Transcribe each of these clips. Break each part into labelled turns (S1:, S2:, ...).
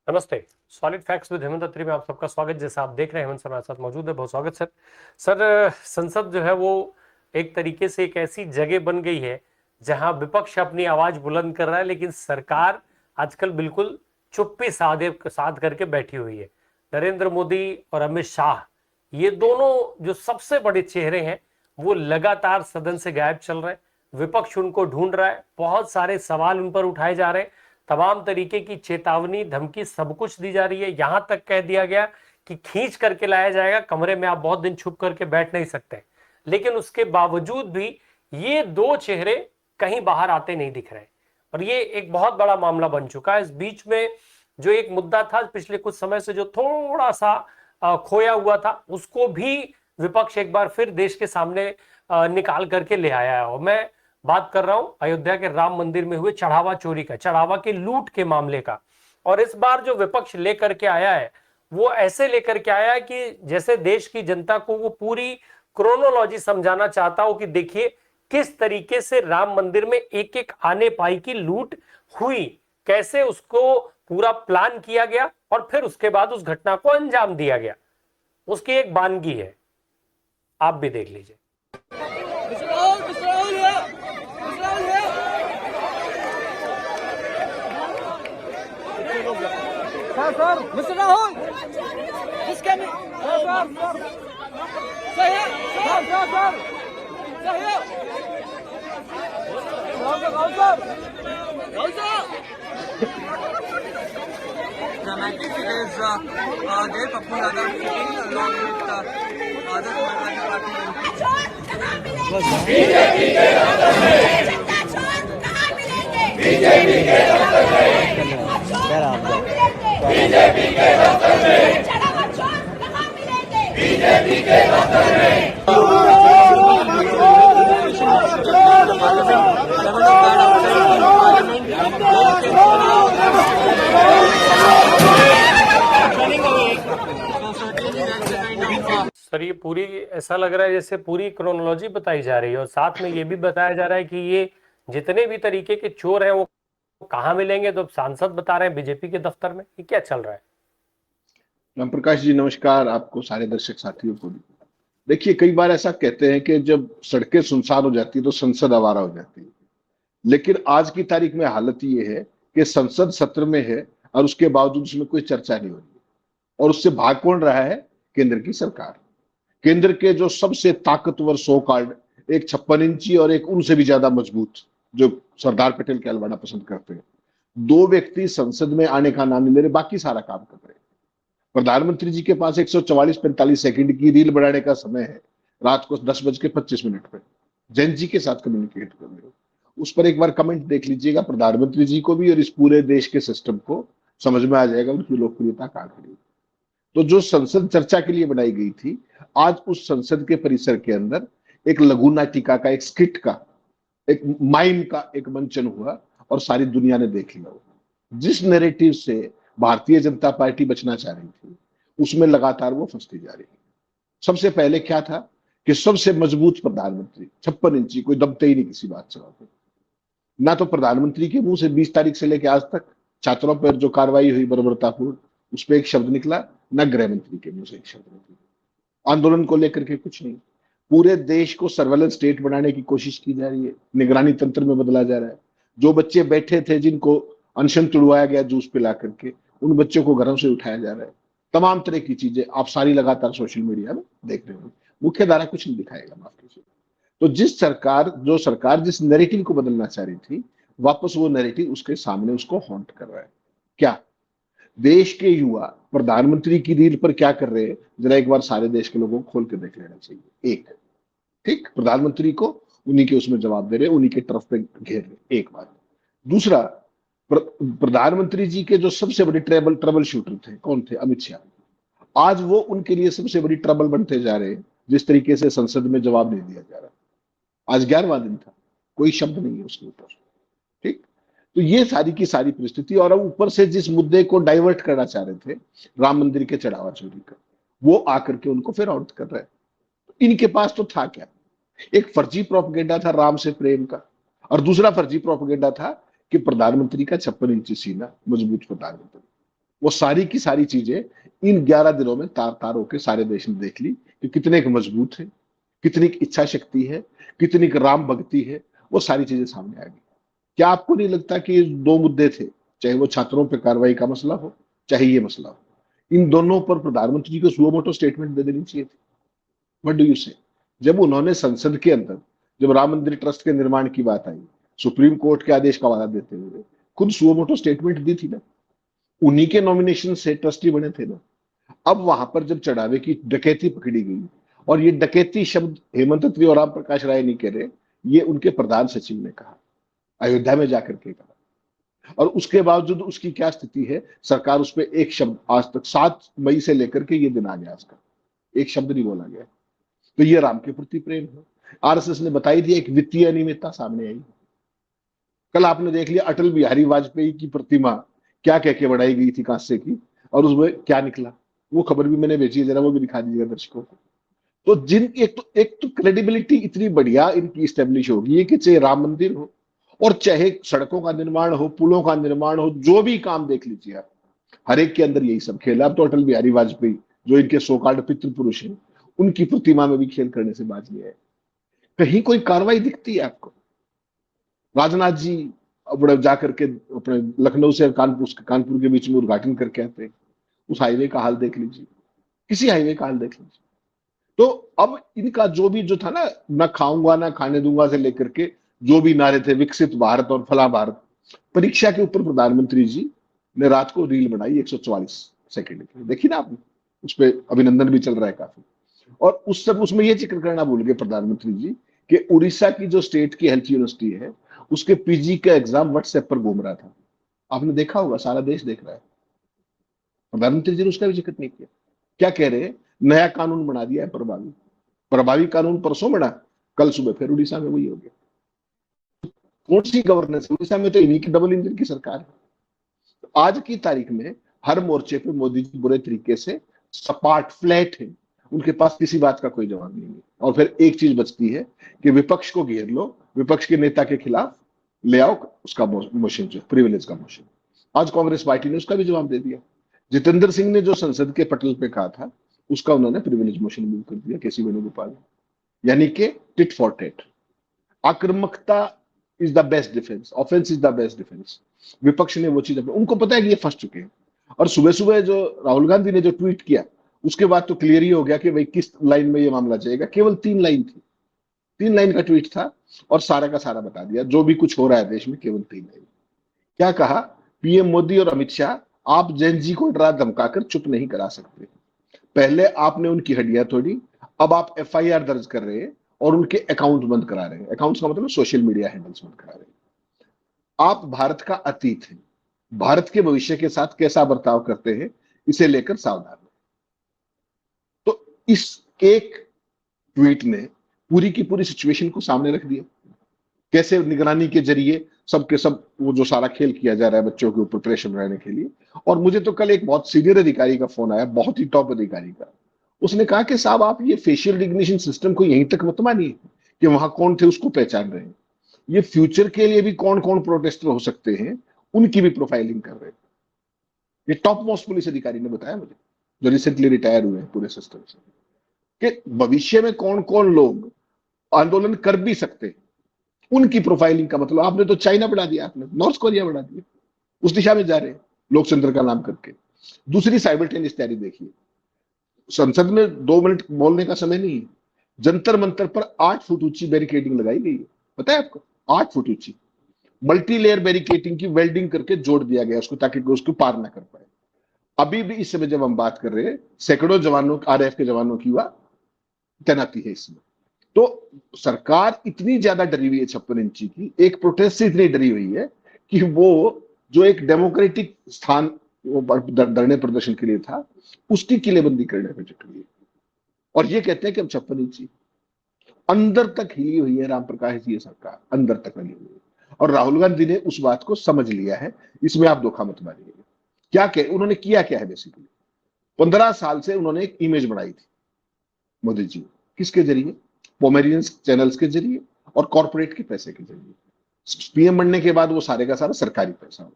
S1: नमस्ते। Solid facts with Hemant अत्री में आप सबका स्वागत। जैसा आप देख रहे हैं हेमंत सर हमारे साथ मौजूद है, बहुत स्वागत सर। सर, संसद जो है वो एक तरीके से एक ऐसी जगह बन गई है जहां विपक्ष अपनी आवाज बुलंद कर रहा है, लेकिन सरकार आजकल बिल्कुल चुप्पी साध करके बैठी हुई है। नरेंद्र मोदी और अमित शाह, ये दोनों जो सबसे बड़े चेहरे हैं, वो लगातार सदन से गायब चल रहे हैं। विपक्ष उनको ढूंढ रहा है, बहुत सारे सवाल उन पर उठाए जा रहे हैं, तमाम तरीके की चेतावनी धमकी सब कुछ दी जा रही है। यहां तक कह दिया गया कि खींच करके लाया जाएगा, कमरे में आप बहुत दिन छुप करके बैठ नहीं सकते। लेकिन उसके बावजूद भी ये दो चेहरे कहीं बाहर आते नहीं दिख रहे, और ये एक बहुत बड़ा मामला बन चुका है। इस बीच में जो एक मुद्दा था पिछले कुछ समय से, जो थोड़ा सा खोया हुआ था, उसको भी विपक्ष एक बार फिर देश के सामने निकाल करके ले आया है। और मैं बात कर रहा हूं अयोध्या के राम मंदिर में हुए चढ़ावा चोरी का, चढ़ावा के लूट के मामले का। और इस बार जो विपक्ष लेकर के आया है, वो ऐसे लेकर के आया है कि जैसे देश की जनता को वो पूरी क्रोनोलॉजी समझाना चाहता हो कि देखिए किस तरीके से राम मंदिर में एक एक आने पाई की लूट हुई, कैसे उसको पूरा प्लान किया गया और फिर उसके बाद उस घटना को अंजाम दिया गया। उसकी एक वानगी है, आप भी देख लीजिए।
S2: सर मिस्टर राहुल जिसके sir
S3: dramatic. It is there Pappu Yadav sitting along with other समाjwadi Party MPs.
S4: BJP के दफ्तर में बीजेपी के दफ्तर में बीजेपी के दफ्तर में बीजेपी के दफ्तर में
S1: सर, ये पूरी ऐसा लग रहा है जैसे पूरी क्रोनोलॉजी बताई जा रही है, और साथ में ये भी बताया जा रहा है कि ये जितने भी तरीके के चोर हैं वो कहाँ मिलेंगे। तो सांसद बता रहे हैं बीजेपी के दफ्तर में। ये क्या चल रहा है?
S5: राम प्रकाश जी नमस्कार, आपको सारे दर्शक साथियों को भी। देखिए, कई बार ऐसा कहते हैं कि जब सड़कें सुनसान हो जाती है तो संसद आवारा हो जाती है, लेकिन आज की तारीख में हालत ये है कि संसद सत्र में है और उसके बावजूद उसमें कोई चर्चा नहीं हो रही है। और उससे भाग कौन रहा है? केंद्र की सरकार। केंद्र के जो सबसे ताकतवर 100 कार्ड, एक 56 इंची और एक उनसे भी ज्यादा मजबूत, जो सरदार पटेल कहलवाना पसंद करते हैं, दो व्यक्ति संसद में आने का नाम नहीं ले रहे, बाकी सारा काम कर रहे हैं। प्रधानमंत्री जी के पास 144-45 सेकंड की रील बढ़ाने का समय है, रात को 10:25 पे जैन जी के साथ कम्युनिकेट कर रहे हो। उस पर एक बार कमेंट देख लीजिएगा, प्रधानमंत्री जी को भी और इस पूरे देश के सिस्टम को समझ में आ जाएगा उनकी लोकप्रियता कहां खड़ी। तो जो संसद चर्चा के लिए बनाई गई थी, आज उस संसद के परिसर के अंदर एक लघु नाटिका का, एक स्किट का, एक माइम का एक मंचन हुआ और सारी दुनिया ने देख लिया। जिस नैरेटिव से भारतीय जनता पार्टी बचना चाह रही थी, उसमें लगातार वो फंसती जा रही है। सबसे पहले क्या था कि सबसे मजबूत प्रधानमंत्री, 56 इंची, कोई दबते ही नहीं किसी बात से। ना तो प्रधानमंत्री के मुंह से 20 तारीख से लेकर आज तक छात्रों पर जो कार्रवाई हुई बर्बरतापूर्ण, उस पर एक शब्द निकला, न गृह मंत्री के मुंह से एक शब्द निकला। आंदोलन को लेकर के कुछ नहीं। पूरे देश को सर्वेलेंस स्टेट बनाने की कोशिश की जा रही है, निगरानी तंत्र में बदला जा रहा है। जो बच्चे बैठे थे, जिनको अनशन तुड़वाया गया जूस पिला करके, उन बच्चों को घरों से उठाया जा रहा है। तमाम तरह की चीजें आप सारी लगातार सोशल मीडिया में देख रहे हो। मुख्य धारा कुछ नहीं दिखाएगा, माफ कीजिए। तो जो सरकार जिस नैरेटिव को बदलना चाह रही थी, वापस वो नैरेटिव उसके सामने उसको हॉन्ट कर रहा है। क्या देश के युवा प्रधानमंत्री की रील पर क्या कर रहे हैं, जरा एक बार सारे देश के लोगों को खोल के देख लेना चाहिए। एक, ठीक, प्रधानमंत्री को उन्हीं के उसमें जवाब दे रहे, उन्हीं के तरफ पे घेर रहे, एक बात। दूसरा, प्रधानमंत्री जी के जो सबसे बड़े ट्रबल शूटर थे, कौन थे? अमित शाह। आज वो उनके लिए सबसे बड़ी ट्रबल बनते जा रहे हैं, जिस तरीके से संसद में जवाब नहीं दिया जा रहा। आज 11वां दिन था, कोई शब्द नहीं है उसके ऊपर, ठीक। तो ये सारी की सारी परिस्थिति, और ऊपर से जिस मुद्दे को डाइवर्ट करना चाह रहे थे, राम मंदिर के चढ़ावा चोरी का, वो आकर के उनको फिर आउट कर रहे हैं। इनके पास तो था क्या? एक फर्जी प्रोपेगेंडा था राम से प्रेम का, और दूसरा फर्जी प्रोपेगेंडा था कि प्रधानमंत्री का 56 इंची सीना, मजबूत प्रधानमंत्री। वो सारी की सारी चीजें इन 11 दिनों में तार तार होकर सारे देश ने देख ली कि कितने के मजबूत है, कितनी इच्छा शक्ति है, कितनी राम भक्ति है, वो सारी चीजें सामने आ गई। क्या आपको नहीं लगता कि ये 2 मुद्दे थे, चाहे वो छात्रों पर कार्रवाई का मसला हो, चाहे ये मसला हो, इन दोनों पर प्रधानमंत्री जी को सुओ मोटो स्टेटमेंट दे देनी चाहिए थी। व्हाट डू यू से? जब उन्होंने संसद के अंदर जब राम मंदिर ट्रस्ट के निर्माण की बात आई, सुप्रीम कोर्ट के आदेश का वादा देते हुए खुद सुओ मोटो स्टेटमेंट दी थी ना, उन्हीं के नॉमिनेशन से ट्रस्टी बने थे ना। अब वहां पर जब चढ़ावे की डकैती पकड़ी गई, और ये डकैती शब्द हेमंत अत्री और राम प्रकाश राय नहीं कह रहे, ये उनके प्रधान सचिव ने कहा, अयोध्या में जाकर के कहा, और उसके बावजूद उसकी क्या स्थिति है, सरकार उस पर एक शब्द आज तक 7 मई से लेकर के ये दिन आ गया आज का एक शब्द नहीं बोला गया। तो ये राम के प्रति प्रेम है। आरएसएस ने बताई थी, एक वित्तीय अनियमितता सामने आई। कल आपने देख लिया अटल बिहारी वाजपेयी की प्रतिमा क्या कह के बनाई गई थी कांसे की, और उसमें क्या निकला, वो खबर भी मैंने भेजी है, जरा वो भी दिखा दीजिएगा दर्शकों को। तो जिन एक तो क्रेडिबिलिटी इतनी बढ़िया इनकी स्टेब्लिश होगी है कि चाहे राम मंदिर हो और चाहे सड़कों का निर्माण हो, पुलों का निर्माण हो, जो भी काम देख लीजिए आप, हर एक के अंदर यही सब खेल है। अब तो अटल बिहारी वाजपेयी जो इनके सोकाल्ड पितृ पुरुष हैं, उनकी प्रतिमा में भी खेल करने से बाज नहीं आए। कहीं कोई कार्रवाई दिखती है आपको? राजनाथ जी अपने जाकर के अपने लखनऊ से कानपुर के बीच में उद्घाटन करके आते हैं, उस हाईवे का हाल देख लीजिए, किसी हाईवे का हाल देख लीजिए। तो अब इनका जो भी जो था ना खाऊंगा ना खाने दूंगा से लेकर के जो भी नारे थे, विकसित भारत और फला भारत, परीक्षा के ऊपर प्रधानमंत्री जी ने रात को रील बनाई 144 सेकंड की, देखी ना आपने, उस पर अभिनंदन भी चल रहा है काफी। और उस सब उसमें ये जिक्र करना भूल गए प्रधानमंत्री जी कि उड़ीसा की जो स्टेट की हेल्थ यूनिवर्सिटी है, उसके पीजी का एग्जाम व्हाट्सएप पर घूम रहा था। आपने देखा होगा, सारा देश देख रहा है। प्रधानमंत्री जी ने उसका भी जिक्र नहीं किया। क्या कह रहे हैं? नया कानून बना दिया है प्रभावी कानून परसों बना, कल सुबह फिर उड़ीसा में वही हो गया। कौन सी गवर्नेंस? उड़ीसा में तो इन्हीं की डबल इंजन की सरकार है। तो आज की तारीख में हर मोर्चे पे मोदी जी बुरे तरीके से सपाट फ्लैट है, उनके पास किसी बात का कोई जवाब नहीं है। और फिर एक चीज बचती है कि विपक्ष को घेर लो, विपक्ष के नेता के खिलाफ ले आओ उसका मोशन, जो प्रिविलेज का मोशन। आज कांग्रेस पार्टी ने उसका भी जवाब दे दिया। जितेंद्र सिंह ने जो संसद के पटल पे कहा था, उसका उन्होंने प्रिविलेज मोशन मूव कर दिया केसी वेणुगोपाल। यानी कि टिट फॉर टेट, आक्रामकता is the best defence, offence is the best defence. विपक्ष ने वो चीज, उनको पता है कि ये फंस चुके हैं। और सुबह सुबह जो राहुल गांधी ने जो ट्वीट किया, उसके बाद तो क्लियर ही हो गया कि भाई किस लाइन में ये मामला जाएगा। केवल 3 लाइन थी, 3 लाइन का ट्वीट था और सारा का सारा बता दिया जो भी कुछ हो रहा है देश में, केवल 3 लाइन। क्या कहा? पीएम मोदी और अमित शाह, आप जैन जी को डरा धमकाकर चुप नहीं करा सकते। पहले आपने उनकी हड्डियां तोड़ी, अब आप एफआईआर दर्ज कर रहे हैं और उनके अकाउंट बंद करा रहे हैं। अकाउंट्स का मतलब सोशल मीडिया हैंडल्स बंद करा रहे हैं। आप भारत का अतीत है, भारत के भविष्य के साथ कैसा बर्ताव करते हैं, इसे लेकर सावधान है। तो इस एक ट्वीट ने पूरी की पूरी सिचुएशन को सामने रख दिया। कैसे निगरानी के जरिए सबके सब वो जो सारा खेल किया जा रहा है बच्चों के ऊपर प्रेशर बनाने के लिए। और मुझे तो कल एक बहुत सीनियर अधिकारी का फोन आया, बहुत ही टॉप अधिकारी का। उसने कहा कि साहब आप ये फेशियल रिकग्निशन सिस्टम को यहीं तक मत मानिए कि वहां कौन थे उसको पहचान रहे हैं, ये फ्यूचर के लिए भी कौन कौन प्रोटेस्टर हो सकते हैं उनकी भी प्रोफाइलिंग कर रहे हैं। ये टॉप मोस्ट पुलिस अधिकारी ने बताया मुझे, जो रिसेंटली रिटायर हुए हैं पूरे सिस्टम से, कि भविष्य में कौन कौन लोग आंदोलन कर भी सकते हैं, उनकी प्रोफाइलिंग का मतलब। आपने तो चाइना बढ़ा दिया, आपने नॉर्थ कोरिया बढ़ा दिया, उस दिशा में जा रहे हैं लोकतंत्र का नाम करके। दूसरी साइमल्टेनियस तैयारी देखिए, संसद में 2 मिनट बोलने का समय नहीं है, जंतर मंतर पर 8 फुट ऊंची बैरिकेडिंग लगाई गई है। पता है आपको? 8 फुट ऊंची मल्टी लेयर बैरिकेडिंग की वेल्डिंग करके जोड़ दिया गया उसको, ताकि कोई उसको पार ना कर पाए। अभी भी इस समय जब हम बात कर रहे हैं, सैकड़ों जवानों, आरएएफ के जवानों की वह तैनाती है इसमें। तो सरकार इतनी ज्यादा डरी हुई है 56 इंची की, एक प्रोटेस्ट से इतनी डरी हुई है कि वो जो एक डेमोक्रेटिक स्थान वो धरने प्रदर्शन के लिए था, उसकी किलेबंदी करने पर जुट गई। और ये कहते हैं कि हम 56 इंची अंदर तक हिली हुई है। राम प्रकाश जी सरकार अंदर तक हिली हुई है, और राहुल गांधी ने उस बात को समझ लिया है। इसमें आप धोखा मत मानिएगा। क्या कह उन्होंने किया क्या है? बेसिकली 15 साल से उन्होंने एक इमेज बनाई थी मोदी जी, किसके जरिए? पोमेरियंस चैनल्स के जरिए और कॉर्पोरेट के पैसे के जरिए। पीएम बनने के बाद वो सारे का सारा सरकारी पैसा हो।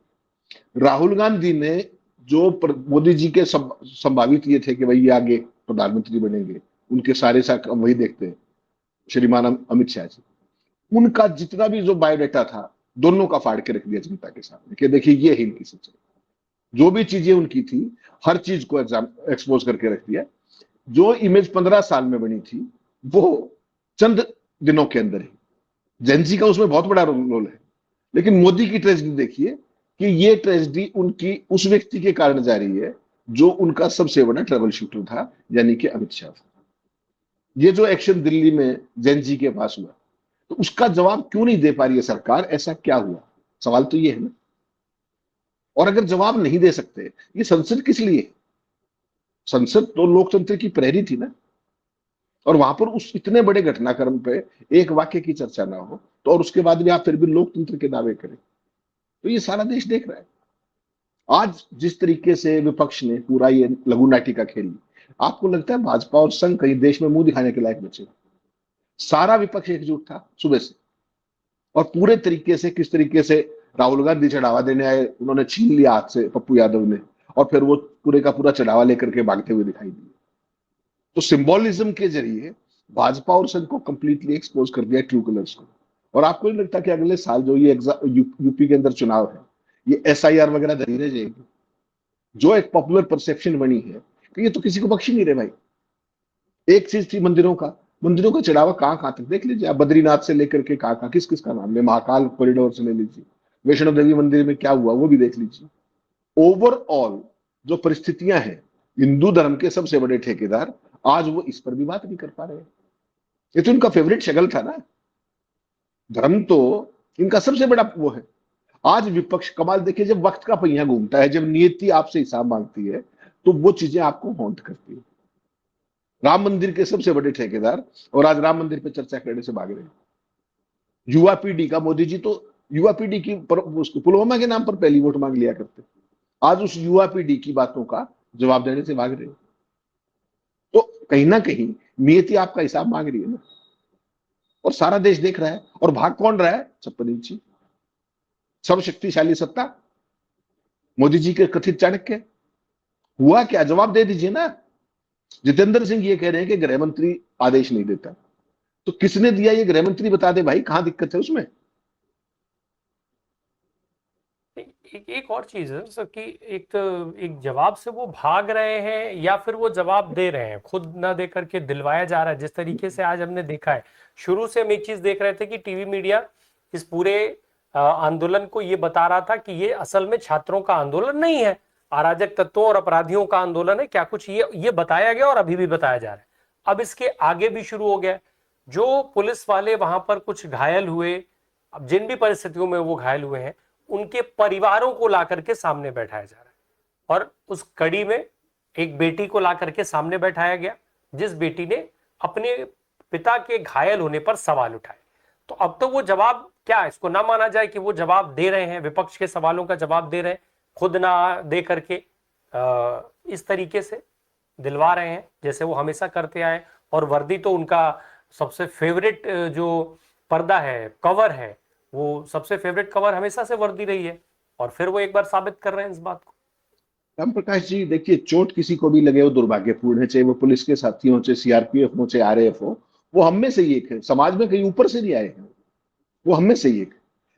S5: राहुल गांधी ने मोदी जी के संभावित ये थे कि भाई ये आगे प्रधानमंत्री बनेंगे, उनके सारे हम वही देखते हैं, श्रीमान अमित शाह जी, उनका जितना भी जो बायोडाटा था दोनों का फाड़ के रख दिया जनता के सामने कि देखिए ये है इनकी सच्चाई। जो भी चीजें उनकी थी हर चीज को एक्सपोज करके रख दिया। जो इमेज 15 साल में बनी थी वो चंद दिनों के अंदर ही, जेनजी का उसमें बहुत बड़ा रोल है। लेकिन मोदी की ट्रेजेडी देखिए कि ये ट्रेजेडी उनकी उस व्यक्ति के कारण जा रही है जो उनका सबसे बड़ा ट्रबल शूटर था, यानी कि अमित शाह। ये जो एक्शन दिल्ली में जेनजी के पास हुआ, तो उसका जवाब क्यों नहीं दे पा रही है सरकार? ऐसा क्या हुआ? सवाल तो ये है ना। और अगर जवाब नहीं दे सकते, ये संसद किस लिए? संसद तो लोकतंत्र की प्रहरी थी ना। और वहां पर उस इतने बड़े घटनाक्रम पे एक वाक्य की चर्चा ना हो तो, और उसके बाद भी आप फिर भी लोकतंत्र के दावे करें, तो ये सारा देश देख रहा है। आज जिस तरीके से विपक्ष ने पूरा ये लघु नाटिका खेली, आपको लगता है भाजपा और संघ कहीं देश में मुंह दिखाने के लायक बचे? सारा विपक्ष एकजुट था सुबह से, और पूरे तरीके से किस तरीके से राहुल गांधी चढ़ावा देने आए, उन्होंने छीन लिया हाथ से पप्पू यादव ने, और फिर वो पूरे का पूरा चढ़ावा लेकर के भागते हुए दिखाई दिए। तो सिंबोलिज्म के जरिए भाजपा और संघ को कंप्लीटली एक्सपोज कर दिया, ट्रू कलर्स को। और आपको नहीं लगता कि अगले साल जो ये यूपी के अंदर चुनाव है, ये एसआईआर वगैरह धरी रह जाएगी? जो एक पॉपुलर परसेप्शन बनी है कि ये तो किसी को बख्श ही नहीं रहे भाई। एक चीज थी मंदिरों का चढ़ावा कहां तक देख लीजिए आप, बद्रीनाथ से लेकर के कहां किस किस का नाम ले, महाकाल कॉरिडोर से ले लीजिए, वैष्णो देवी मंदिर में क्या हुआ वो भी देख लीजिए। ओवरऑल जो परिस्थितियां हैं, हिंदू धर्म के सबसे बड़े ठेकेदार आज वो इस पर भी बात नहीं कर पा रहे। ये तो इनका फेवरेट शगल था ना, धर्म तो इनका सबसे बड़ा वो है। आज विपक्ष कमाल देखिए, जब वक्त का पहिया घूमता है, जब नियति आपसे हिसाब मांगती है, तो वो चीजें आपको हॉन्ट करती है। राम मंदिर के सबसे बड़े ठेकेदार और आज राम मंदिर पे चर्चा करने से भाग रहे हैं। युवा पीढ़ी का मोदी जी तो युवा पीढ़ी की पुलवामा के नाम पर पहली वोट मांग लिया करते, आज उस युवा पीढ़ी की बातों का जवाब देने से भाग रहे हैं। तो कहीं ना कहीं नियति आपका हिसाब मांग रही है ना, और सारा देश देख रहा है। और भाग कौन रहा है? 56 इंची सब शक्तिशाली सत्ता, मोदी जी के कथित चाणक्य। हुआ क्या? जवाब दे दीजिए ना। जितेंद्र सिंह ये कह रहे हैं कि गृह मंत्री आदेश नहीं देता, तो किसने दिया ये गृह मंत्री बता दे भाई, कहां दिक्कत है उसमें?
S1: एक और चीज है सर कि एक जवाब से वो भाग रहे हैं या फिर वो जवाब दे रहे हैं, खुद ना दे करके दिलवाया जा रहा है। जिस तरीके से आज हमने देखा है, शुरू से हम एक चीज देख रहे थे कि टीवी मीडिया इस पूरे आंदोलन को ये बता रहा था कि ये असल में छात्रों का आंदोलन नहीं है, अराजक तत्वों और अपराधियों का आंदोलन है। क्या कुछ ये बताया गया और अभी भी बताया जा रहा है। अब इसके आगे भी शुरू हो गया। जो पुलिस वाले वहां पर कुछ घायल हुए, अब जिन भी परिस्थितियों में वो घायल हुए हैं, उनके परिवारों को ला करके सामने बैठाया जा रहा है। और उस कड़ी में एक बेटी को ला करके सामने बैठाया गया, जिस बेटी ने अपने पिता के घायल होने पर सवाल उठाए। तो अब तो वो जवाब, क्या इसको ना माना जाए कि वो जवाब दे रहे हैं, विपक्ष के सवालों का जवाब दे रहे हैं, खुद ना दे करके इस तरीके से दिलवा रहे हैं जैसे वो हमेशा करते आए। और वर्दी तो उनका सबसे फेवरेट जो पर्दा है, कवर है, वो सबसे फेवरेट कवर हमेशा से वर्दी रही है। और फिर वो एक बार साबित कर रहे हैं इस बात को।
S5: राम प्रकाश जी देखिए, चोट किसी को भी लगे वो दुर्भाग्यपूर्ण है, चाहे वो पुलिस के साथी हो, चाहे सीआरपीएफ हो, चाहे आरएएफ हो, वो हम में से ही एक है। समाज में कहीं ऊपर से नहीं आए हैं, वो हम में से ही एक।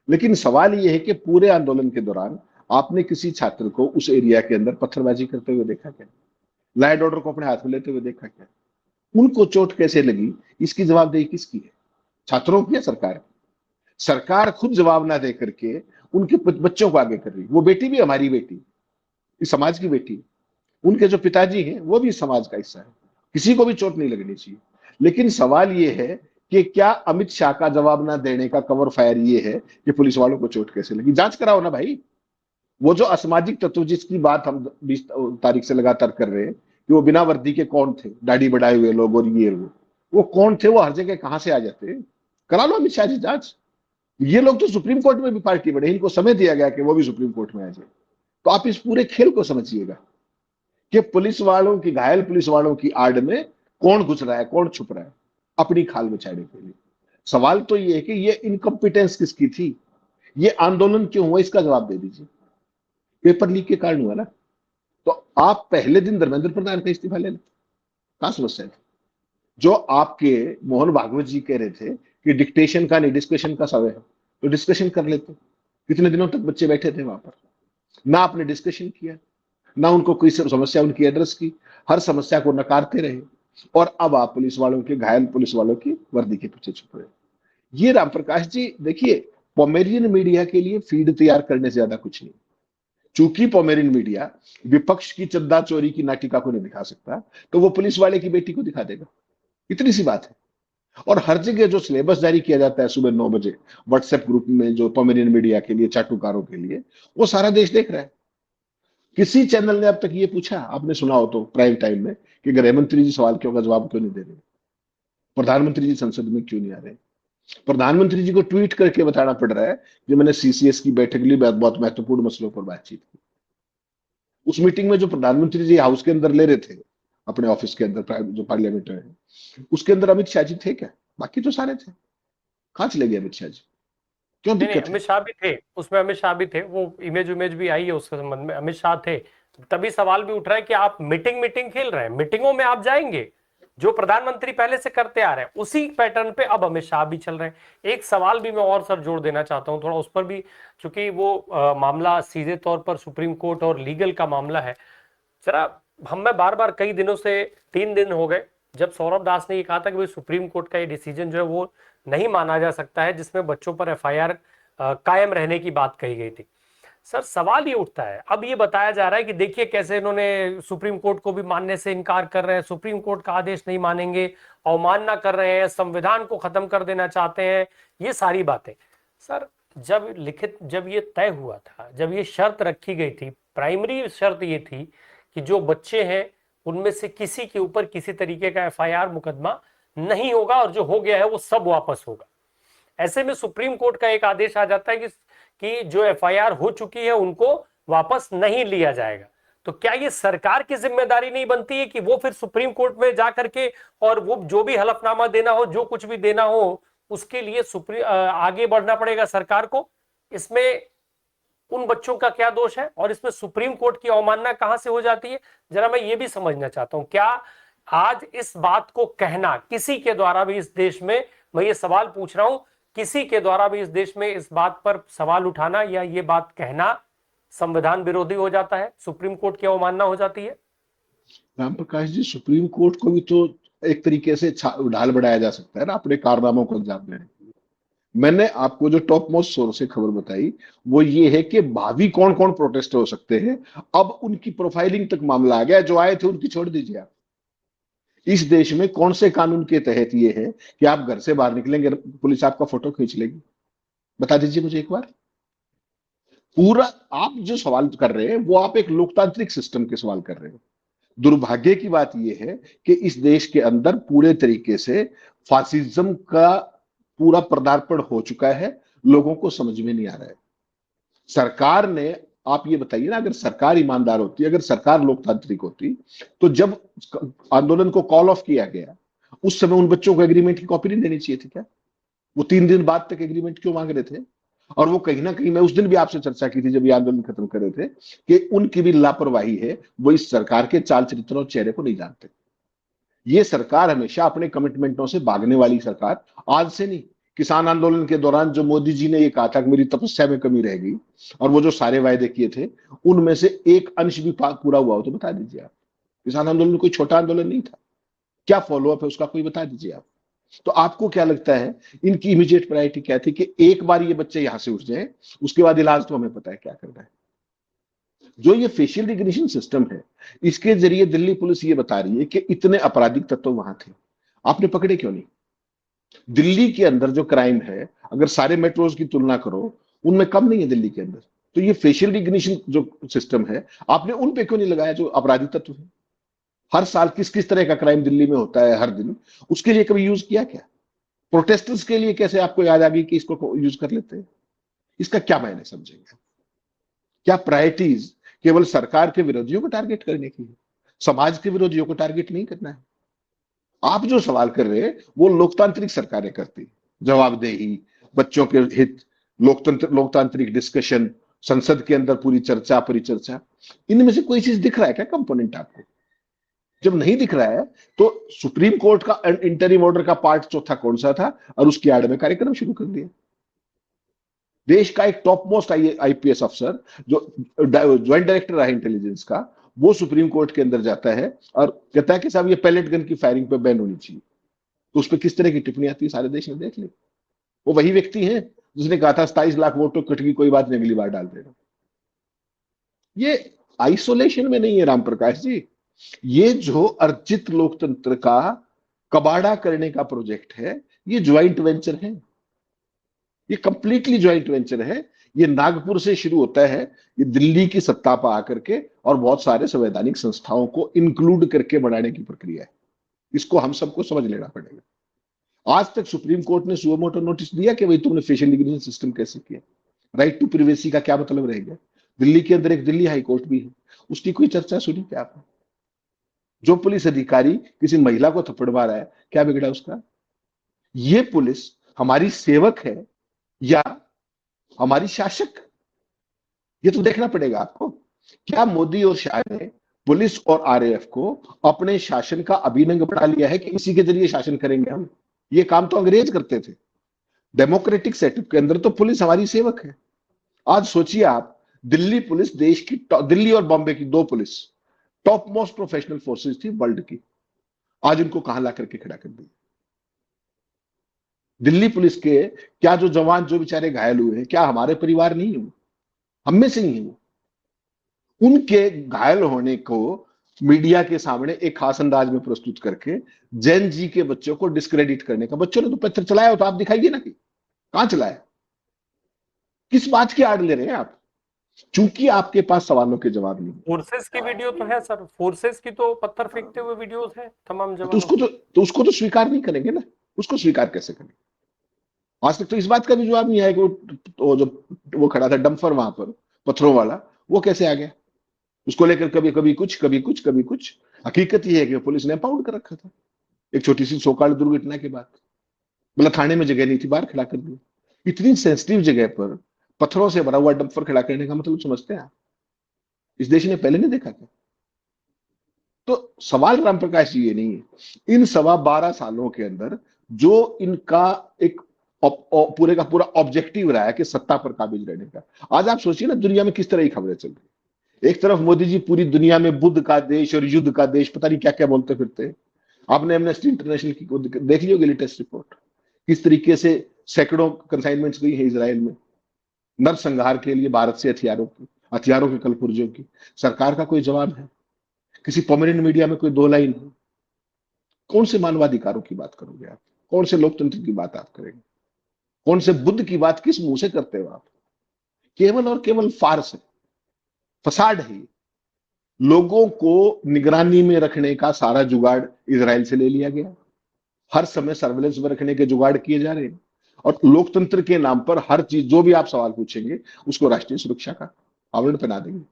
S5: लेकिन सवाल ये है कि पूरे आंदोलन के दौरान आपने किसी छात्र को उस एरिया के अंदर पत्थरबाजी करते हुए देखा क्या? लॉ एंड ऑर्डर को अपने हाथ में लेते हुए देखा क्या? उनको चोट कैसे लगी, इसकी जवाबदेही किसकी है? छात्रों की या सरकार की? सरकार खुद जवाब ना दे करके उनके बच्चों को आगे कर रही। वो बेटी भी हमारी बेटी, इस समाज की बेटी, उनके जो पिताजी हैं वो भी समाज का हिस्सा है। किसी को भी चोट नहीं लगनी चाहिए। लेकिन सवाल ये है कि क्या अमित शाह का जवाब ना देने का कवर फायर ये है कि पुलिस वालों को चोट कैसे लगी? जांच कराओ ना भाई। वो जो असामाजिक तत्व जिसकी बात हम 20 तारीख से लगातार कर रहे हैं कि वो बिना वर्दी के कौन थे, दाढ़ी बढ़ाए हुए लोग और ये वो कौन थे? वो हर जगह कहां से आ जाते हैं? करा लो अमित शाह जी जांच। ये लोग तो सुप्रीम कोर्ट में भी पार्टी बढ़े, इनको समय दिया गया कि वो भी सुप्रीम कोर्ट में आ जाए। तो आप इस पूरे खेल को समझिएगा कि पुलिस वालों की, घायल पुलिस वालों की आड़ में कौन घुस रहा है, कौन छुप रहा है अपनी खाल बचाने के लिए। सवाल तो ये है कि ये इनकम्पिटेंस किसकी थी, ये आंदोलन क्यों हुआ, इसका जवाब दे दीजिए। पेपर लीक के कारण हुआ ना। आप पहले दिन धर्मेंद्र प्रधान का इस्तीफा ले लेते, कहां समस्या थी? जो आपके मोहन भागवत जी कह रहे थे कि डिक्टेशन का नहीं डिस्कशन का समय है, तो डिस्कशन कर लेते। कितने दिनों तक बच्चे बैठे थे वहां पर, ना आपने डिस्कशन किया, ना उनको कोई समस्या उनकी एड्रेस की, हर समस्या को नकारते रहे, और अब आप पुलिस वालों के, घायल पुलिस वालों की वर्दी के पीछे छुप रहे। ये राम प्रकाश जी देखिए, पोमेरियन मीडिया के लिए फीड तैयार करने से ज्यादा कुछ नहीं। चूंकि पोमेरियन मीडिया विपक्ष की चंदा चोरी की नाटिका को नहीं दिखा सकता, तो वो पुलिस वाले की बेटी को दिखा देगा, इतनी सी बात है। और हर जगह जो सिलेबस जारी किया जाता है सुबह 9 बजे व्हाट्सएप ग्रुप में, जो पोमेरियन मीडिया के लिए, चाटुकारों के लिए, वो सारा देश देख रहा है। किसी चैनल ने अब तक ये पूछा, आपने सुना हो तो प्राइम टाइम में, कि गृह मंत्री जी सवाल क्यों का जवाब क्यों नहीं दे रहे, प्रधानमंत्री जी संसद में क्यों नहीं आ रहे? प्रधानमंत्री जी को ट्वीट करके बताना पड़ रहा है कि मैंने सीसीएस की बैठक ली, बहुत महत्वपूर्ण मसलों पर बातचीत की। उस मीटिंग में जो प्रधानमंत्री जी हाउस के अंदर ले रहे थे, अपने ऑफिस के अंदर, जो पार्लियामेंट है, उसके अंदर अमित शाह जी थे क्या? बाकी तो सारे थे। कहां चले गए अमित शाह जी? क्यों
S1: नहीं,
S5: दिक्कत है?
S1: अमित शाह भी थे उसमें, अमित शाह भी थे, वो इमेज भी आई है उसके संबंध में, अमित शाह थे। तभी सवाल भी उठ रहा है कि आप मीटिंग खेल रहे हैं, मीटिंगों में आप जाएंगे, जो प्रधानमंत्री पहले से करते आ रहे हैं उसी पैटर्न पे अब अमित शाह भी चल रहे हैं। एक सवाल भी मैं और सर जोड़ देना चाहता हूं थोड़ा उस पर भी, क्योंकि वो मामला सीधे तौर पर सुप्रीम कोर्ट और लीगल का मामला है। जरा मैं बार बार कई दिनों से, 3 दिन हो गए जब सौरभ दास ने ये कहा था कि भाई सुप्रीम कोर्ट का ये डिसीजन जो है वो नहीं माना जा सकता है, जिसमें बच्चों पर एफआईआर कायम रहने की बात कही गई थी। सर सवाल ये उठता है, अब ये बताया जा रहा है कि देखिए कैसे इन्होंने सुप्रीम कोर्ट को भी मानने से इनकार कर रहे हैं, सुप्रीम कोर्ट का आदेश नहीं मानेंगे, अवमानना कर रहे हैं, संविधान को खत्म कर देना चाहते हैं, ये सारी बातें। सर जब ये तय हुआ था, जब ये शर्त रखी गई थी, प्राइमरी शर्त ये थी कि जो बच्चे हैं उनमें से किसी के ऊपर किसी तरीके का एफआईआर मुकदमा नहीं होगा, और जो हो गया है वो सब वापस होगा। ऐसे में सुप्रीम कोर्ट का एक आदेश आ जाता है कि जो एफआईआर हो चुकी है उनको वापस नहीं लिया जाएगा। तो क्या ये सरकार की जिम्मेदारी नहीं बनती है कि वो फिर सुप्रीम कोर्ट में जाकर के, और वो जो भी हलफनामा देना हो, जो कुछ भी देना हो, उसके लिए आगे बढ़ना पड़ेगा सरकार को? इसमें उन बच्चों का क्या दोष है, और इसमें सुप्रीम कोर्ट की अवमानना कहां से हो जाती है? जरा मैं ये भी समझना चाहता हूं, क्या आज इस बात को कहना किसी के द्वारा भी इस देश में, मैं ये सवाल पूछ रहा हूं, किसी के द्वारा भी इस देश में इस बात पर सवाल उठाना या ये बात कहना संविधान विरोधी हो जाता है, सुप्रीम कोर्ट की अवमानना हो जाती है?
S5: राम प्रकाश जी, सुप्रीम कोर्ट को भी तो एक तरीके से ढाल बढ़ाया जा सकता है ना, अपने कारनामों को अंजाम देने। मैंने आपको जो टॉप मोस्ट सोर्स से खबर बताई वो ये है कि भावी कौन कौन प्रोटेस्ट हो सकते हैं, अब उनकी प्रोफाइलिंग तक मामला आ गया। जो आए थे उनकी छोड़ दीजिए आप। इस देश में कौन से कानून के तहत ये है कि आप घर से बाहर निकलेंगे पुलिस आपका फोटो खींच लेगी? बता दीजिए मुझे एक बार। पूरा आप जो सवाल कर रहे हैं वो आप एक लोकतांत्रिक सिस्टम के सवाल कर रहे हो। दुर्भाग्य की बात यह है कि इस देश के अंदर पूरे तरीके से फासिज्म का पूरा पदार्पण हो चुका है, लोगों को समझ में नहीं आ रहा है। सरकार ने, आप ये बताइए ना, अगर सरकार ईमानदार होती, अगर सरकार लोकतांत्रिक होती, तो जब आंदोलन को कॉल ऑफ किया गया उस समय उन बच्चों को एग्रीमेंट की कॉपी नहीं देनी चाहिए थी क्या? वो 3 दिन बाद तक एग्रीमेंट क्यों मांग रहे थे? और वो कहीं ना कहीं, मैं उस दिन भी आपसे चर्चा की थी जब ये आंदोलन खत्म कर रहे थे, कि उनकी भी लापरवाही है, वो इस सरकार के चाल चरित्र और चेहरे को नहीं जानते। ये सरकार हमेशा अपने कमिटमेंटों से भागने वाली सरकार, आज से नहीं। किसान आंदोलन के दौरान जो मोदी जी ने ये कहा था कि मेरी तपस्या में कमी रहेगी, और वो जो सारे वायदे किए थे उनमें से एक अंश भी पूरा हुआ हो तो बता दीजिए आप। किसान आंदोलन कोई छोटा आंदोलन नहीं था, क्या फॉलोअप है उसका कोई बता दीजिए आप। तो आपको क्या लगता है इनकी इमीडिएट प्रायोरिटी क्या थी? कि एक बार ये बच्चे यहां से उठ जाए, उसके बाद इलाज तो हमें पता है क्या करना है। जो ये फेशियल रिकग्निशन सिस्टम है, इसके जरिए दिल्ली पुलिस ये बता रही है कि इतने आपराधिक तत्व वहां थे, आपने पकड़े क्यों नहीं? दिल्ली के अंदर जो क्राइम है, अगर सारे मेट्रोज की तुलना करो, उनमें कम नहीं है दिल्ली के अंदर। तो ये फेशियल रिकग्निशन जो सिस्टम है, आपने उन पे क्यों नहीं लगाया जो अपराधी तत्व है? हर साल किस किस तरह का क्राइम दिल्ली में होता है हर दिन, उसके लिए कभी यूज किया क्या? प्रोटेस्टर्स के लिए कैसे आपको याद आ गई कि इसको यूज कर लेते हैं? इसका क्या मायने समझेंगे? क्या प्रायोरिटीज केवल सरकार के विरोधियों को टारगेट करने की है, समाज के विरोधियों को टारगेट नहीं करना है? आप जो सवाल कर रहे हैं वो लोकतांत्रिक सरकारें करती, जवाबदेही, बच्चों के हित, लोकतांत्रिक डिस्कशन, संसद के अंदर पूरी चर्चा परिचर्चा, इनमें से कोई चीज दिख रहा है क्या कंपोनेंट आपको? जब नहीं दिख रहा है तो सुप्रीम कोर्ट का इंटरिम ऑर्डर का पार्ट चौथा कौन सा था और उसकी आड़ में कार्यक्रम शुरू कर दिया। देश का एक टॉप मोस्ट आईपीएस अफसर जो ज्वाइंट डायरेक्टर रहा इंटेलिजेंस का, वो सुप्रीम कोर्ट के अंदर जाता है और कहता है कि साहब ये पैलेट गन की फायरिंग पे बैन होनी चाहिए। तो उस पर किस तरह की टिप्पणी आती है सारे देश ने देख ली। वो वही व्यक्ति है जिसने कहा था 27 लाख वोटों कट की कोई बात नहीं, अगली बार डाल देना। ये आइसोलेशन में नहीं है राम प्रकाश जी, ये जो अर्जित लोकतंत्र का कबाड़ा करने का प्रोजेक्ट है, ये ज्वाइंट वेंचर है, ये कंप्लीटली ज्वाइंट वेंचर है। ये नागपुर से शुरू होता है, ये दिल्ली की सत्ता पर आकर के और बहुत सारे संवैधानिक संस्थाओं को इंक्लूड करके बनाने की प्रक्रिया है। इसको हम सबको समझ लेना पड़ेगा। आज तक सुप्रीम कोर्ट ने सुओ मोटो नोटिस दिया कि भाई तुमने फेशियल रिकग्निशन सिस्टम कैसे किया, राइट टू प्रिवेसी का क्या मतलब रहेगा। दिल्ली के अंदर एक दिल्ली हाई कोर्ट भी है, उसकी कोई चर्चा सुनी क्या आपने? जो पुलिस अधिकारी किसी महिला को थप्पड़ मारा है, क्या बिगड़ा उसका? ये पुलिस हमारी सेवक है या हमारी शासक? ये तो देखना पड़ेगा आपको। क्या मोदी और शाह ने पुलिस और आरएएफ को अपने शासन का अभिनंग बना लिया है कि इसी के जरिए शासन करेंगे हम? ये काम तो अंग्रेज करते थे। डेमोक्रेटिक सेटअप के अंदर तो पुलिस हमारी सेवक है। आज सोचिए आप, दिल्ली पुलिस देश की, दिल्ली और बॉम्बे की दो police top most professional forces थी वर्ल्ड की, आज उनको कहां ला करके खड़ा कर दिया। दिल्ली पुलिस के क्या जो जवान जो बेचारे घायल हुए हैं, क्या हमारे परिवार नहीं है? हम में से ही है वो। उनके घायल होने को मीडिया के सामने एक खास अंदाज में प्रस्तुत करके जैन जी के बच्चों को डिस्क्रेडिट करने का। बच्चों ने तो पत्थर चलाया हो तो आप दिखाइए ना कि कहां चलाया, किस बात की आड़ ले रहे हैं आप? चूंकि आपके पास सवालों के जवाब नहीं।
S1: फोर्सेस की वीडियो तो है सर, फोर्सेस की तो पत्थर फेंकते हुए वीडियोस है तमाम
S5: तो
S1: जवानों।
S5: उसको तो स्वीकार नहीं करेंगे ना, उसको स्वीकार कैसे करेंगे? आज तक तो इस बात का भी जवाब नहीं आया कि वो खड़ा था डंपर वहां पर पत्थरों वाला, वो कैसे आ गया? उसको लेकर कभी कभी कुछ कभी कुछ कभी कुछ। हकीकत यह है कि पुलिस ने पाउंड कर रखा था एक छोटी सी सोकाल दुर्घटना के बाद। मतलब थाने में जगह नहीं थी, बाहर खड़ा कर दिया। इतनी सेंसिटिव जगह पर पत्थरों से भरा हुआ डंपर खड़ा करने का मतलब समझते हैं आप? इस देश ने पहले नहीं देखा क्या? तो सवाल राम प्रकाश जी ये नहीं है। इन 12.25 सालों के अंदर जो इनका एक पूरे का पूरा ऑब्जेक्टिव रहा है कि सत्ता पर काबिज रहने का, आज आप सोचिए ना दुनिया में किस तरह की खबरें चल रही। एक तरफ मोदी जी पूरी दुनिया में बुद्ध का देश और युद्ध का देश पता नहीं क्या क्या बोलते फिरते हैं। आपने एमनेस्टी इंटरनेशनल की देख ली होगी लेटेस्ट रिपोर्ट, किस तरीके से सैकड़ों कंसाइनमेंट्स गई है इजराइल में नरसंहार के लिए भारत से हथियारों के कलपुर्जों की। सरकार का कोई जवाब है? किसी प्रोमिनेंट मीडिया में कोई दो लाइन है? कौन से मानवाधिकारों की बात करोगे आप? कौन से लोकतंत्र की बात आप करेंगे? कौन से बुद्ध की बात किस मुंह से करते हो आप? केवल और केवल फार्स है, फसाड है। लोगों को निगरानी में रखने का सारा जुगाड़ इजराइल से ले लिया गया। हर समय सर्वेलेंस में रखने के जुगाड़ किए जा रहे हैं और लोकतंत्र के नाम पर हर चीज जो भी आप सवाल पूछेंगे उसको राष्ट्रीय सुरक्षा का आवरण पहना देंगे।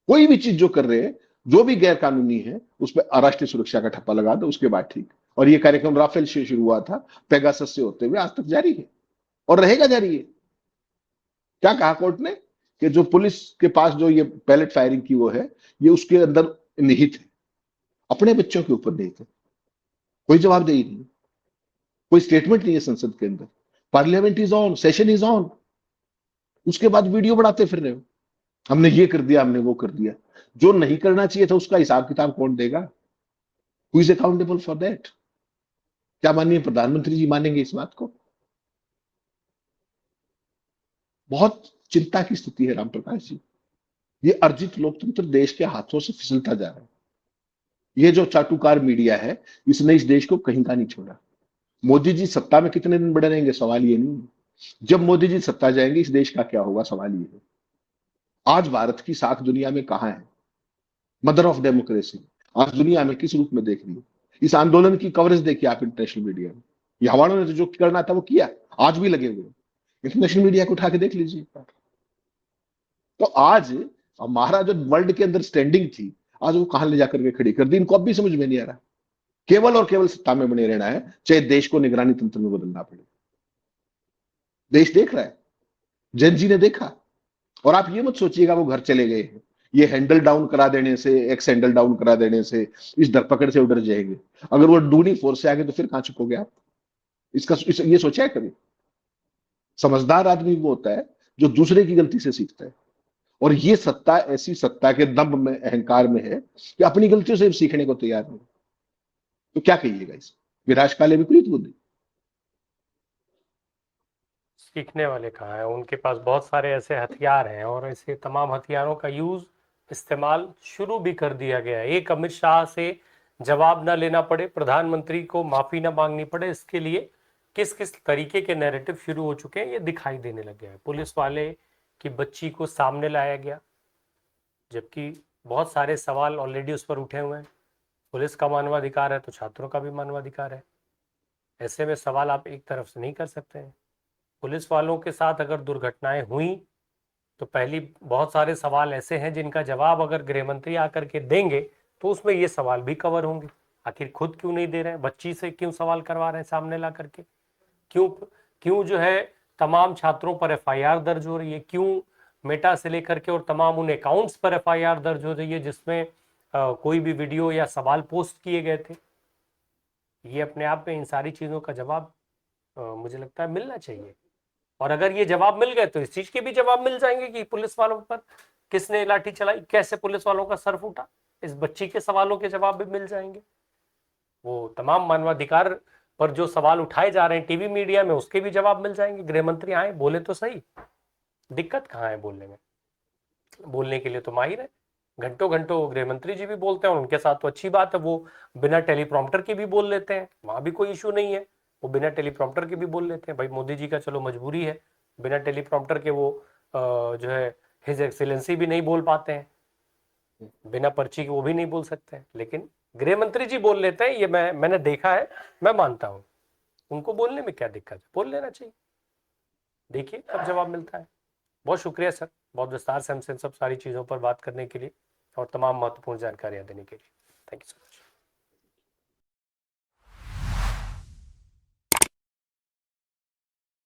S5: कोई भी चीज जो कर रहे हैं, जो भी गैर कानूनी है, उस पर राष्ट्रीय सुरक्षा का ठप्पा लगा दो, उसके बाद ठीक। और ये कार्यक्रम राफेल से शुरू हुआ था, पेगासस से होते हुए आज तक जारी है और रहेगा जारी है। क्या कहा कोर्ट ने कि जो पुलिस के पास जो ये पैलेट फायरिंग की वो है, ये उसके अंदर निहित है, अपने बच्चों के ऊपर निहित है। कोई जवाबदेही नहीं, कोई स्टेटमेंट नहीं है संसद के अंदर। Parliament is on, session is on, उसके बाद वीडियो बनाते फिर रहे हो, हमने ये कर दिया, हमने वो कर दिया। जो नहीं करना चाहिए था उसका हिसाब किताब कौन देगा? Who is accountable for that? क्या माननीय प्रधानमंत्री जी मानेंगे इस बात को? बहुत चिंता की स्थिति है राम प्रकाश जी। ये अर्जित लोकतंत्र देश के हाथों से फिसलता जा रहा है। ये जो चाटुकार मीडिया है, इसने इस देश को कहीं का नहीं छोड़ा। मोदी जी सत्ता में कितने दिन बने रहेंगे सवाल ये नहीं है। जब मोदी जी सत्ता जाएंगे इस देश का क्या होगा सवाल ये है। आज भारत की साख दुनिया में कहां है? मदर ऑफ डेमोक्रेसी आज दुनिया में किस रूप में देख रही है? इस आंदोलन की कवरेज देखिए आप इंटरनेशनल मीडिया में। ये हमारों ने जो करना था वो किया, आज भी लगे हुए। इंटरनेशनल मीडिया को उठा के देख लीजिए। तो आज हमारा जो वर्ल्ड के अंदर स्टैंडिंग थी, आज वो कहां ले जाकर के खड़ी कर दी, इनको अब भी समझ में नहीं आ रहा। केवल और केवल सत्ता में बने रहना है, चाहे देश को निगरानी तंत्र में बदलना पड़े। देश देख रहा है, जैन जी ने देखा, और आप ये मत सोचिएगा वो घर चले गए हैं। ये हैंडल डाउन करा देने से, एक्स हैंडल डाउन करा देने से, इस धरपकड़ से उधर जाएंगे। अगर वो दूनी फोर्स से आगे तो फिर कहां छुपोगे आप? ये सोचा है कभी? समझदार आदमी वो होता है जो दूसरे की गलती से सीखता है। और ये सत्ता ऐसी सत्ता के दम्भ में, अहंकार में है कि अपनी गलतियों से सीखने को तैयार नहीं। तो क्या कहिएगा इस विनाशकाले विपरीत बुद्धि?
S1: सीखने वाले कहाँ हैं? उनके पास बहुत सारे ऐसे हथियार हैं और ऐसे तमाम हथियारों का यूज इस्तेमाल शुरू भी कर दिया गया है। एक अमित शाह से जवाब ना लेना पड़े, प्रधानमंत्री को माफी ना मांगनी पड़े, इसके लिए किस किस तरीके के नैरेटिव शुरू हो चुके हैं ये दिखाई देने लग गया है। पुलिस वाले की बच्ची को सामने लाया गया, जबकि बहुत सारे सवाल ऑलरेडी उस पर उठे हुए हैं। पुलिस का मानवाधिकार है तो छात्रों का भी मानवाधिकार है। ऐसे में सवाल आप एक तरफ से नहीं कर सकते हैं। पुलिस वालों के साथ अगर दुर्घटनाएं हुई तो पहली बहुत सारे सवाल ऐसे हैं जिनका जवाब अगर गृह मंत्री आकर के देंगे तो उसमें ये सवाल भी कवर होंगे। आखिर खुद क्यों नहीं दे रहे हैं? बच्ची से क्यों सवाल करवा रहे हैं सामने ला करके? क्यों क्यों जो है तमाम छात्रों पर एफआईआर दर्ज हो रही है? क्यों मेटा से लेकर के और तमाम उन अकाउंट्स पर एफआईआर दर्ज हो रही है जिसमें कोई भी वीडियो या सवाल पोस्ट किए गए थे? ये अपने आप में इन सारी चीजों का जवाब मुझे लगता है मिलना चाहिए। और अगर ये जवाब मिल गए तो इस चीज के भी जवाब मिल जाएंगे कि पुलिस वालों पर किसने लाठी चलाई, कैसे पुलिस वालों का सर फूटा। इस बच्ची के सवालों के जवाब भी मिल जाएंगे। वो तमाम मानवाधिकार पर जो सवाल उठाए जा रहे हैं टीवी मीडिया में उसके भी जवाब मिल जाएंगे। गृह मंत्री आए बोले तो सही, दिक्कत कहाँ है बोलने में? बोलने के लिए तो माहिर है, घंटों घंटों गृह मंत्री जी भी बोलते हैं और उनके साथ तो अच्छी बात है, वो बिना टेलीप्रॉम्प्टर के भी बोल लेते हैं, वहां भी कोई इशू नहीं है। वो बिना टेलीप्रॉम्प्टर के भी बोल लेते हैं। भाई मोदी जी का चलो मजबूरी है, बिना टेलीप्रॉम्प्टर के वो जो है हिज एक्सीलेंसी भी नहीं बोल पाते हैं, बिना पर्ची के वो भी नहीं बोल सकते हैं, लेकिन गृह मंत्री जी बोल लेते हैं। ये मैंने देखा है, मैं मानता हूं। उनको बोलने में क्या दिक्कत है? बोल लेना चाहिए। देखिए कब जवाब मिलता है। बहुत शुक्रिया सर, बहुत विस्तार से हमसे इन सब सारी चीज़ों पर बात करने के लिए और तमाम महत्वपूर्ण जानकारियां देने के लिए। Thank you so much.